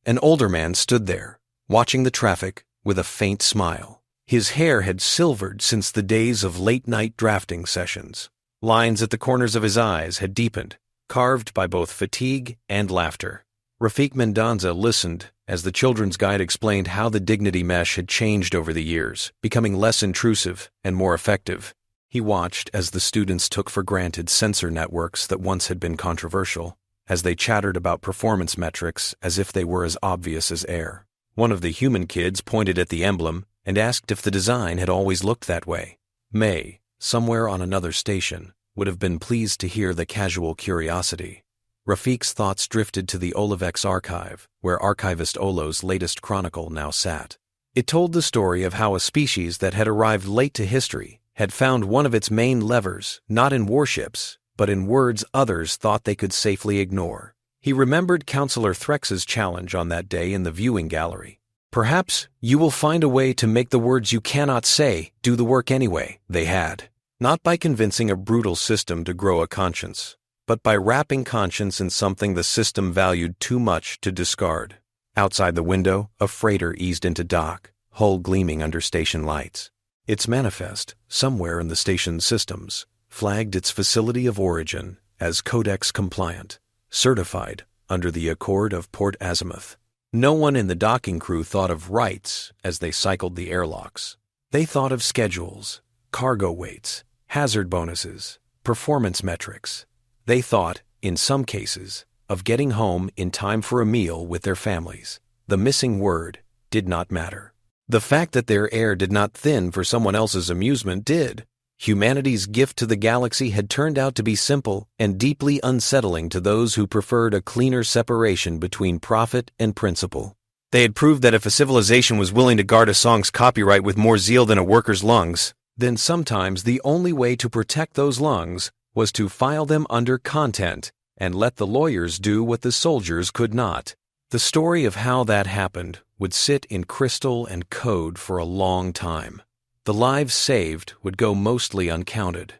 An older man stood there, watching the traffic with a faint smile. His hair had silvered since the days of late-night drafting sessions. Lines at the corners of his eyes had deepened, carved by both fatigue and laughter. Rafik Mendoza listened as the children's guide explained how the dignity mesh had changed over the years, becoming less intrusive and more effective. He watched as the students took for granted sensor networks that once had been controversial, as they chattered about performance metrics as if they were as obvious as air. One of the human kids pointed at the emblem and asked if the design had always looked that way. May, somewhere on another station, would have been pleased to hear the casual curiosity. Rafik's thoughts drifted to the Olivex archive, where archivist Olo's latest chronicle now sat. It told the story of how a species that had arrived late to history had found one of its main levers not in warships, but in words others thought they could safely ignore. He remembered Counselor Threx's challenge on that day in the viewing gallery. "Perhaps you will find a way to make the words you cannot say do the work anyway," they had. Not by convincing a brutal system to grow a conscience, but by wrapping conscience in something the system valued too much to discard. Outside the window, a freighter eased into dock, hull gleaming under station lights. Its manifest, somewhere in the station's systems, flagged its facility of origin as Codex compliant, certified under the Accord of Port Azimuth. No one in the docking crew thought of rights as they cycled the airlocks. They thought of schedules, cargo weights, hazard bonuses, performance metrics. They thought, in some cases, of getting home in time for a meal with their families. The missing word did not matter. The fact that their air did not thin for someone else's amusement did. Humanity's gift to the galaxy had turned out to be simple and deeply unsettling to those who preferred a cleaner separation between profit and principle. They had proved that if a civilization was willing to guard a song's copyright with more zeal than a worker's lungs, then sometimes the only way to protect those lungs was to file them under content and let the lawyers do what the soldiers could not. The story of how that happened would sit in crystal and code for a long time. The lives saved would go mostly uncounted.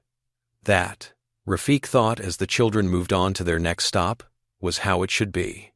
That, Rafik thought as the children moved on to their next stop, was how it should be.